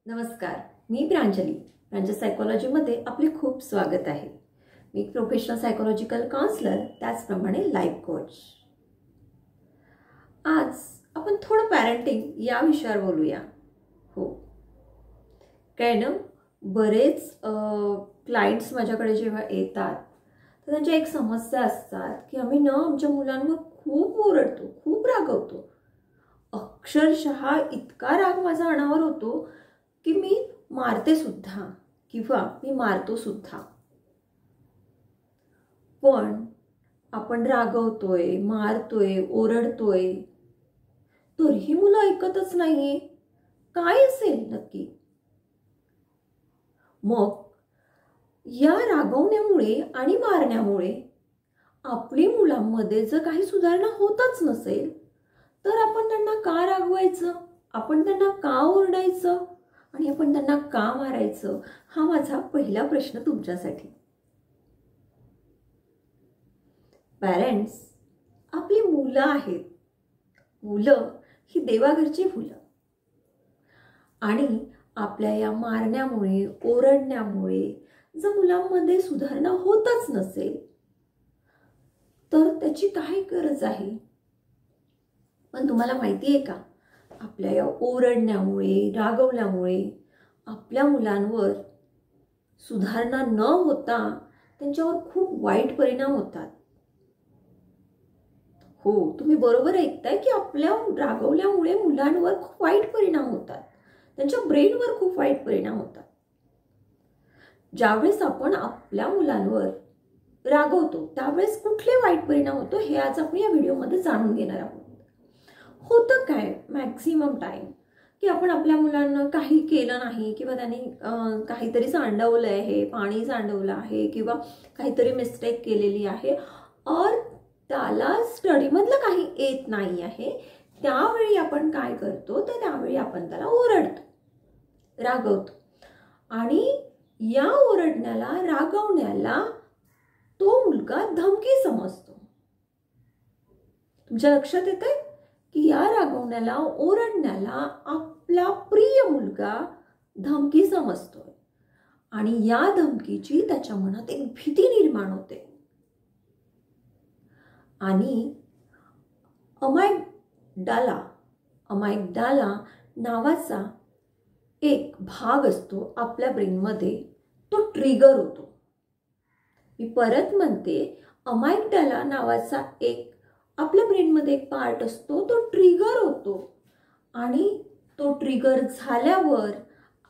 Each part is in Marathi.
नमस्कार, मी प्रांजली सायकोलॉजीमध्ये आपले खूप स्वागत आहे। मी एक प्रोफेशनल सायकोलॉजिकल काउन्सलर, त्याचप्रमाणे लाईफ कोच। आज आपण थोडं पॅरेंटिंग या विषयावर बोलूया। हो, काय ना, बरेच क्लायंट्स माझ्याकडे जेव्हा येतात तर त्यांच्या एक समस्या असतात की आम्ही ना आमच्या मुलांवर खूप ओरडतो, खूप रागवतो। अक्षरशः इतका राग माझा अनावर होतो की मी मारते सुद्धा किंवा मी मारतो सुद्धा। पण आपण रागवतोय, मारतोय, ओरडतोय, तरीही मुलं ऐकतच नाहीये। काय असेल नक्की? मग या रागवण्यामुळे आणि मारण्यामुळे आपली मुलांमध्ये जर काही सुधारणा होतच नसेल तर आपण त्यांना का रागवायचं, आपण त्यांना का ओरडायचं आणि आपण त्यांना का मारायचं? हा माझा पहिला प्रश्न तुमच्यासाठी। पॅरेंट्स, आपली मुलं आहेत। मुलं ही देवाघरची फुलं आणि आपल्या या मारण्यामुळे, ओरडण्यामुळे जर मुलांमध्ये सुधारणा होतच नसेल तर त्याची काय गरज आहे? पण तुम्हाला माहिती आहे का, आपल्या या ओरडण्यामुळे, रागवल्यामुळे आपल्या मुलांवर सुधारणा न होता त्यांच्यावर खूप वाईट परिणाम होतात। हो, तुम्ही बरोबर ऐकताय की आपल्या रागवल्यामुळे मुलांवर खूप वाईट परिणाम होतात, त्यांच्या ब्रेनवर खूप वाईट परिणाम होतात। ज्यावेळेस आपण आपल्या मुलांवर रागवतो त्यावेळेस कुठले वाईट परिणाम होतो हे आज आपण या व्हिडिओमध्ये जाणून घेणार आहोत। होतं काय मॅक्सिमम टाइम की आपण आपल्या मुलांना काही केलं नाही किंवा त्यांनी काहीतरी सांडवलं आहे, पाणी सांडवलं आहे किंवा काहीतरी मिस्टेक केलेली आहे और त्याला स्टडीमधलं काही येत नाही आहे, त्यावेळी आपण काय करतो तर त्यावेळी आपण त्याला ओरडतो, रागवतो आणि या ओरडण्याला, रागवण्याला तो मुलगा धमकी समजतो। तुमच्या लक्षात येतंय की या रागवण्याला, ओरडण्याला आपला प्रिय मुलगा धमकी समजतोय आणि या धमकीची त्याच्या मनात एक भीती निर्माण होते आणि अमायगडाला नावाचा एक भाग असतो आपल्या ब्रेनमध्ये, तो ट्रिगर होतो। मी परत म्हणते, अमायगडाला नावाचा एक आपल्या ब्रेनमध्ये एक पार्ट असतो, तो ट्रिगर होतो आणि तो ट्रिगर झाल्यावर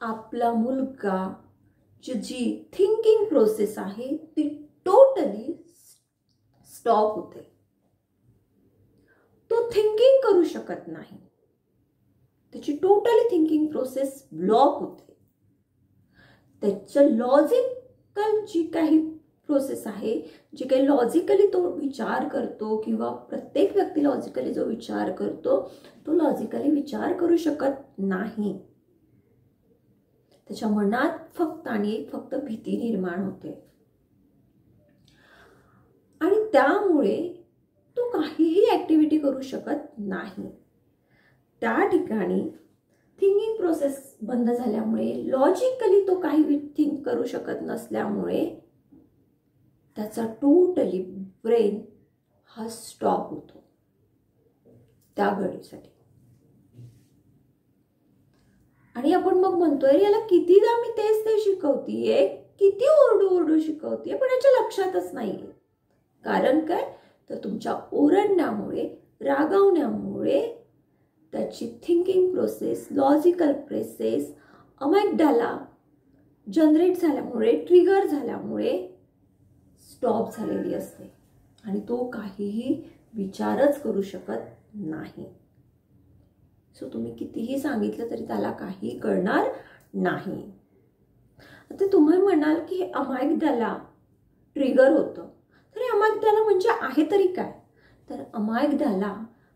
आपला मुलगा जी थिंकिंग प्रोसेस आहे ती टोटली स्टॉप होते। तो थिंकिंग करू शकत नाही, त्याची टोटली थिंकिंग प्रोसेस ब्लॉक होते। त्याचं लॉजिकल जी काही प्रोसेस आहे, जे काही लॉजिकली तो विचार करतो किंवा प्रत्येक व्यक्ती लॉजिकली जो विचार करतो तो लॉजिकली विचार करू शकत नाही। त्याच्या मनात फक्त आणि फक्त भीती निर्माण होते आणि त्यामुळे तो काहीही ऍक्टिव्हिटी करू शकत नाही। त्या ठिकाणी थिंकिंग प्रोसेस बंद झाल्यामुळे, लॉजिकली तो काही थिंक करू शकत नसल्यामुळे त्याचा टोटली ब्रेन हा स्टॉप होतो त्या घडीसाठी। आणि आपण मग म्हणतोय, याला कितीदा मी तेच ते शिकवतीये, किती ओरडू शिकवतीये, पण याच्या लक्षातच नाहीये। कारण काय तर तुमच्या ओरडण्यामुळे, रागवण्यामुळे त्याची thinking process, logical process amygdala generate झाल्यामुळे, ट्रिगर झाल्यामुळे स्टॉप झालेली असते आणि तो काहीही विचारच करू शकत नाही। सो तुम्ही कितीही सांगितलं तरी त्याला काही कळणार नाही। आता तुम्ही म्हणाल की अमायगडाला ट्रिगर होतं, तर अमायगडाला म्हणजे आहे तरी काय? तर अमायगडाला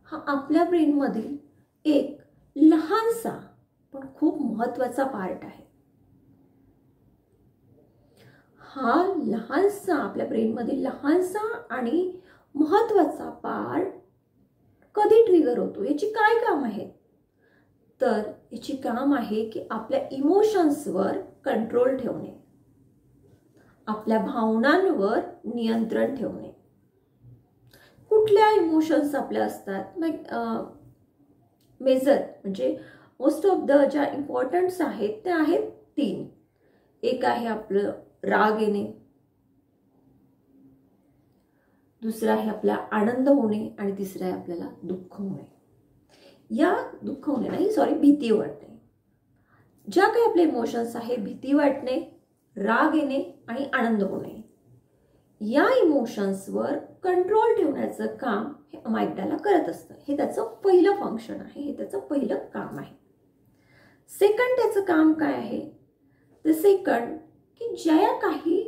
हा आपल्या ब्रेनमधील एक लहानसा पण खूप महत्त्वाचा पार्ट आहे। हा लहानसा आपल्या ब्रेनमधील लहानसा आणि महत्त्वाचा पार्ट कधी ट्रिगर होतो, याची काय काम आहे? तर याची काम आहे की आपल्या इमोशन्सवर कंट्रोल ठेवणे, आपल्या भावनांवर नियंत्रण ठेवणे. कुठल्या इमोशन्स आपल्या असतात, मेजर म्हणजे मोस्ट ऑफ द ज्या इम्पॉर्टंट्स आहेत त्या आहेत 3. एक आहे आपलं राग येणे, दुसरं आहे आपला आनंद होणे आणि तिसरं आहे आपल्याला दुःख होणे. या दुःख होणे नाही, भीती वाटणे. ज्या काही आपले इमोशन्स आहे, भीती वाटणे, राग येणे आणि आनंद होणे, या इमोशन्सवर कंट्रोल ठेवण्याचं काम हे अमायग्डाला करत असतं. हे त्याचं पहिलं फंक्शन आहे, हे त्याचं पहिलं काम आहे. सेकंड त्याचं काम काय आहे, तर सेकंड की ज्या काही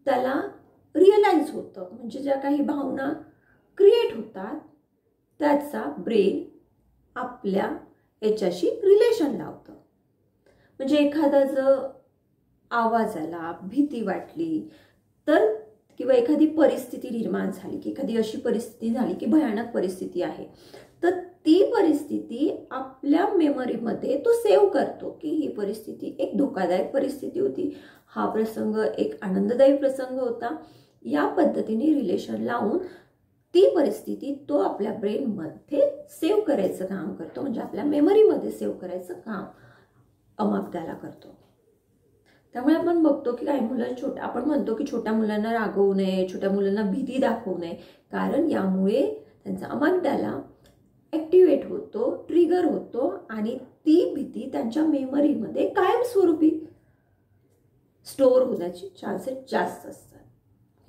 त्याला रिअलाइज होतं, म्हणजे ज्या काही भावना क्रिएट होतात, त्याचा ब्रेन आपल्या याच्याशी रिलेशन लावतं. म्हणजे एखादा जर आवाज आला, भीती वाटली तर, किंवा एखादी परिस्थिती निर्माण झाली की एखादी अशी परिस्थिती झाली की भयानक परिस्थिती आहे, तर ती परिस्थिती आपल्या मेमरीमध्ये तो सेव्ह करतो की ही परिस्थिती एक धोकादायक परिस्थिती होती, हा प्रसंग एक आनंददायी प्रसंग होता. या पद्धतीने रिलेशन लावून ती परिस्थिती तो आपल्या ब्रेनमध्ये सेव्ह करायचं काम करतो, म्हणजे आपल्या मेमरीमध्ये सेव्ह करायचं काम अमागडाला करतो. त्यामुळे आपण बघतो की काही मुलं आपण म्हणतो की छोट्या मुलांना रागवू नये, छोट्या मुलांना भीती दाखवू नये, कारण यामुळे त्यांचा अमागडाला ऍक्टिव्हेट होतो, ट्रिगर होतो आणि ती भीती त्यांच्या मेमरीमध्ये कायमस्वरूपी स्टोअर होण्याची चान्सेस जास्त असतात.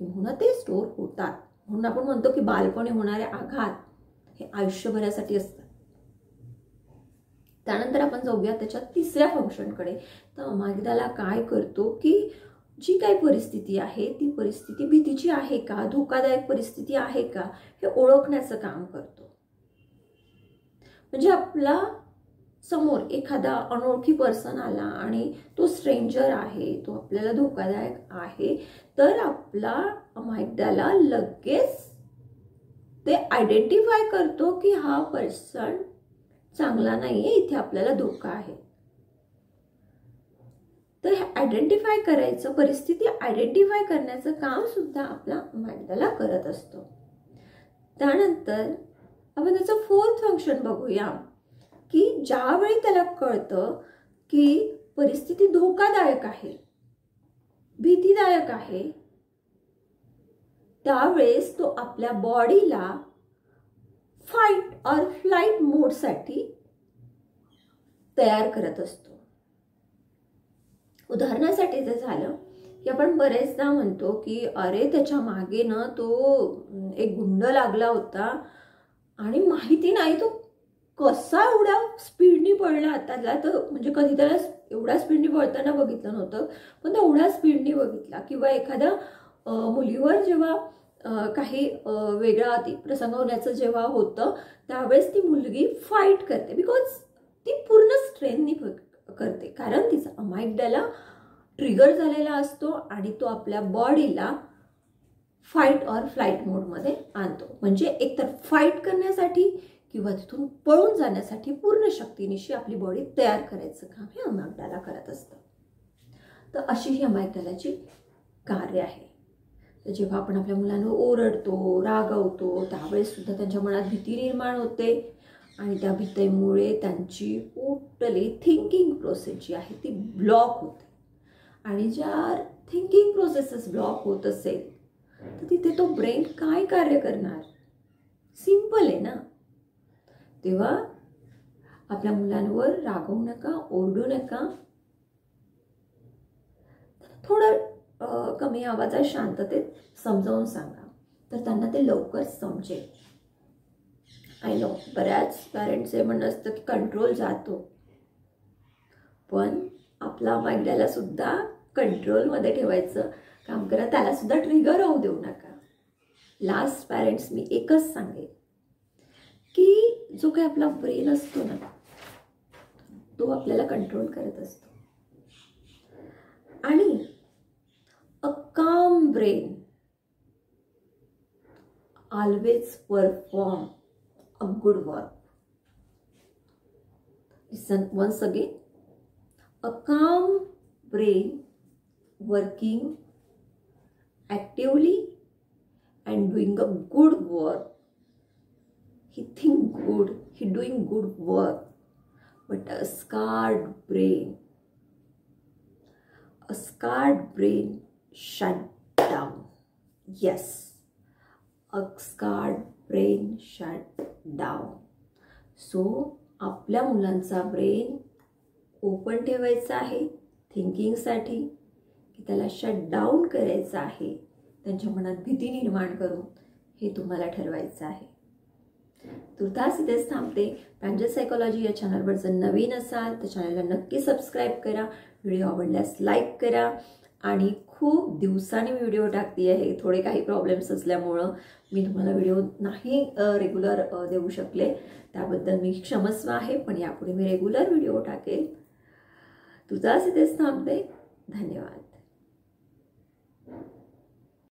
म्हणून ते स्टोअर होतात. म्हणून आपण म्हणतो की बालपणी होणारे आघात हे आयुष्यभरासाठी असतात. त्यानंतर आपण जाऊया त्याच्या तिसऱ्या फंक्शनकडे. तर अमागडाला काय करतो की जी काही परिस्थिती आहे ती परिस्थिती भीतीची आहे का, धोकादायक परिस्थिती आहे का, हे ओळखण्याचं काम करतो. म्हणजे आपला समोर एखादा अनोळखी पर्सन आला आणि तो स्ट्रेंजर आहे, तो आपल्याला धोकादायक आहे, तर आपला अमागडाला लगेच ते आयडेंटिफाय करतो की हा पर्सन चांगला नाहीये, इथे आपल्याला धोका आहे. तर हे आयडेंटिफाय करायचं, परिस्थिती आयडेंटिफाय करण्याचं काम सुद्धा आपला अमागडाला करत असतो. त्यानंतर आपण त्याचं 4th फंक्शन बघूया की ज्यावेळी त्याला कळतं की परिस्थिती धोकादायक आहे, भीतीदायक आहे, त्यावेळेस तो आपल्या बॉडीला फाईट और फ्लाइट मोडसाठी तयार करत असतो. उदाहरणासाठी जर झालं की आपण बरेचदा म्हणतो की अरे त्याच्या मागे ना तो एक गुंड लागला होता आणि माहिती नाही तो कसा एवढ्या स्पीडनी पडला. त्याला तर म्हणजे कधी त्याला एवढ्या स्पीडनी पळताना बघितलं नव्हतं, पण तो एवढ्या स्पीडनी बघितला. किंवा एखाद्या मुलीवर जेव्हा काही वेगळा प्रसंग होण्याचं जेव्हा होतं त्यावेळेस ती मुलगी फाईट करते, बिकॉज ती पूर्ण स्ट्रेंथनी करते, कारण तिचा अमागडाला ट्रिगर झालेला असतो आणि तो आपल्या बॉडीला फाईट और फ्लाइट मोडमध्ये आणतो. म्हणजे एकतर फाईट करण्यासाठी किंवा तिथून पळून जाण्यासाठी पूर्ण शक्तीनिशी आपली बॉडी तयार करायचं काम हे अमागडाला करत असतं. तर अशी ही अमागडालाची कार्य आहे. तर जेव्हा आपण आपल्या मुलांना ओरडतो, रागवतो, त्यावेळेस सुद्धा त्यांच्या मनात भीती निर्माण होते आणि त्या भीतीमुळे त्यांची टोटली थिंकिंग प्रोसेस जी आहे ती ब्लॉक होते. आणि ज्या थिंकिंग प्रोसेसेस ब्लॉक होत असेल तर तिथे तो ब्रेन काय कार्य करणार? सिंपल आहे ना. तेव्हा आपल्या मुलांवर रागवू नका, ओरडू नका. थोडं कमी आवाजात शांततेत समजावून सांगा, तर त्यांना ते लवकर समजेल. आय नो बऱ्याच पॅरेंट्सचे म्हणणं असतं की कंट्रोल जातो, पण आपला अमागडाला सुद्धा कंट्रोलमध्ये ठेवायचं काम करा, त्याला सुद्धा ट्रिगर होऊ देऊ नका. लास्ट पॅरेंट्स मी एकच सांगेन की जो काही आपला ब्रेन असतो ना तो आपल्याला कंट्रोल करत असतो आणि अ काम brain always perform a good work. Listen once again. A calm brain working actively and doing a good work. He think good, he doing good work. But a scarred brain shut down. Yes, a scarred brain shut down. So आपल्या मुलांचा ब्रेन ओपन ठेवायचा आहे थिंकिंगसाठी, की त्याला शट डाऊन करायचं आहे, त्यांच्या मनात भीती निर्माण करून, हे तुम्हाला ठरवायचं आहे. तुर्तास इथेच थांबते. प्रांजल सायकोलॉजी या चॅनलवर जर नवीन असाल तर चॅनलला नक्की सबस्क्राईब करा, व्हिडिओ आवडल्यास लाईक करा. आणि खूप दिवसांनी मी व्हिडिओ टाकते आहे, थोडे काही प्रॉब्लेम्स असल्यामुळं मी तुम्हाला व्हिडिओ नाही रेग्युलर देऊ शकले, त्याबद्दल मी क्षमस्व आहे. पण यापुढे मी रेग्युलर व्हिडिओ टाकेल. तुझाच इथेच थांबते. धन्यवाद.